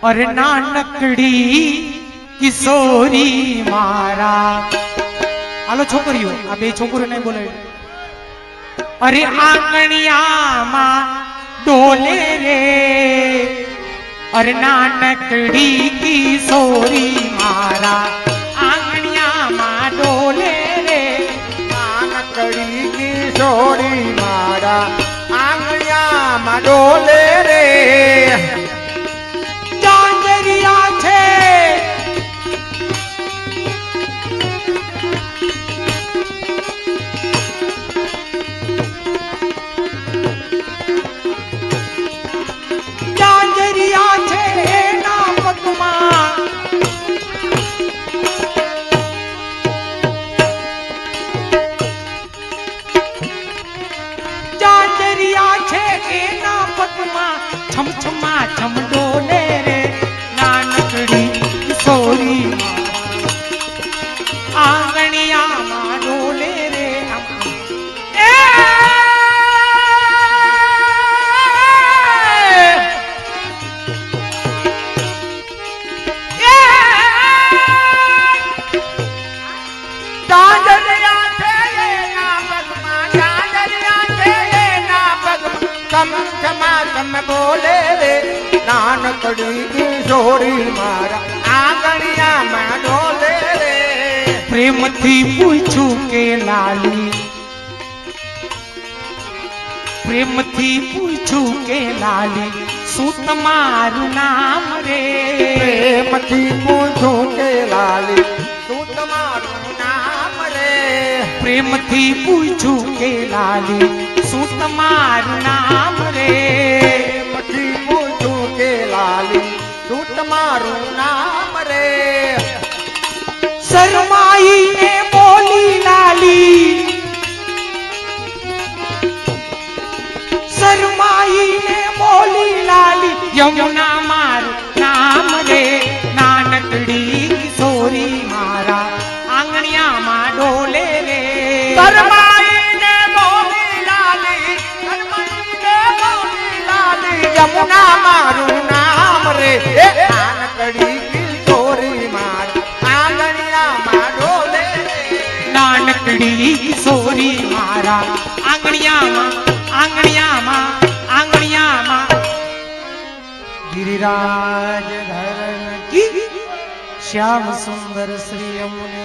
अरे नानकड़ी किशोरी मारा हालो छोकरीओ आ बे छोकरो नहीं बोले अरे आंगणिया मा डोले रे अरे नानकड़ी किशोरी मारा आंगणिया मा डोले रे नानकड़ी किशोरी मारा आंगणिया मा डोले रे चांदरिया छे चांदरिया छे ना पद्मा चांदरिया छे ना पद्मा छम छमा छम डोले रे नानकड़ी किशोरी आंगणिया मा डोले रे ए चांदरिया छे ना पद्मा चांदरिया छे ना पद्मा कम क्षमा कम बोले रे नानकड़ी किशोरी मारा आंगणिया मा डोले रे प्रेम थी पूछू के लाली प्रेम थी पूछू के लाली सूत मारू नाम रे प्रेम थी पूछू के लाली तू तुम्हारू नाम रे प्रेम थी पूछू के लाली सूत मारू नाम रे प्रेम थी पूछू के लाली तू तुम्हारू नाम रे शर्माई ने बोली लाली शर्माई ने बोली लाली यमुना मारू नाम रे नानकड़ी किशोरी मारा आंगणिया मा डोले रे शर्माई ने बोली लाली शर्माई ने बोली लाली यमुना मारू नाम रे नानकड़ी किशोरी मारा आंगणिया मा डोले रे नानकड़ी किशोरी मारा आंगणिया मा गिरिराज धरण की श्याम सुंदर श्री यमुने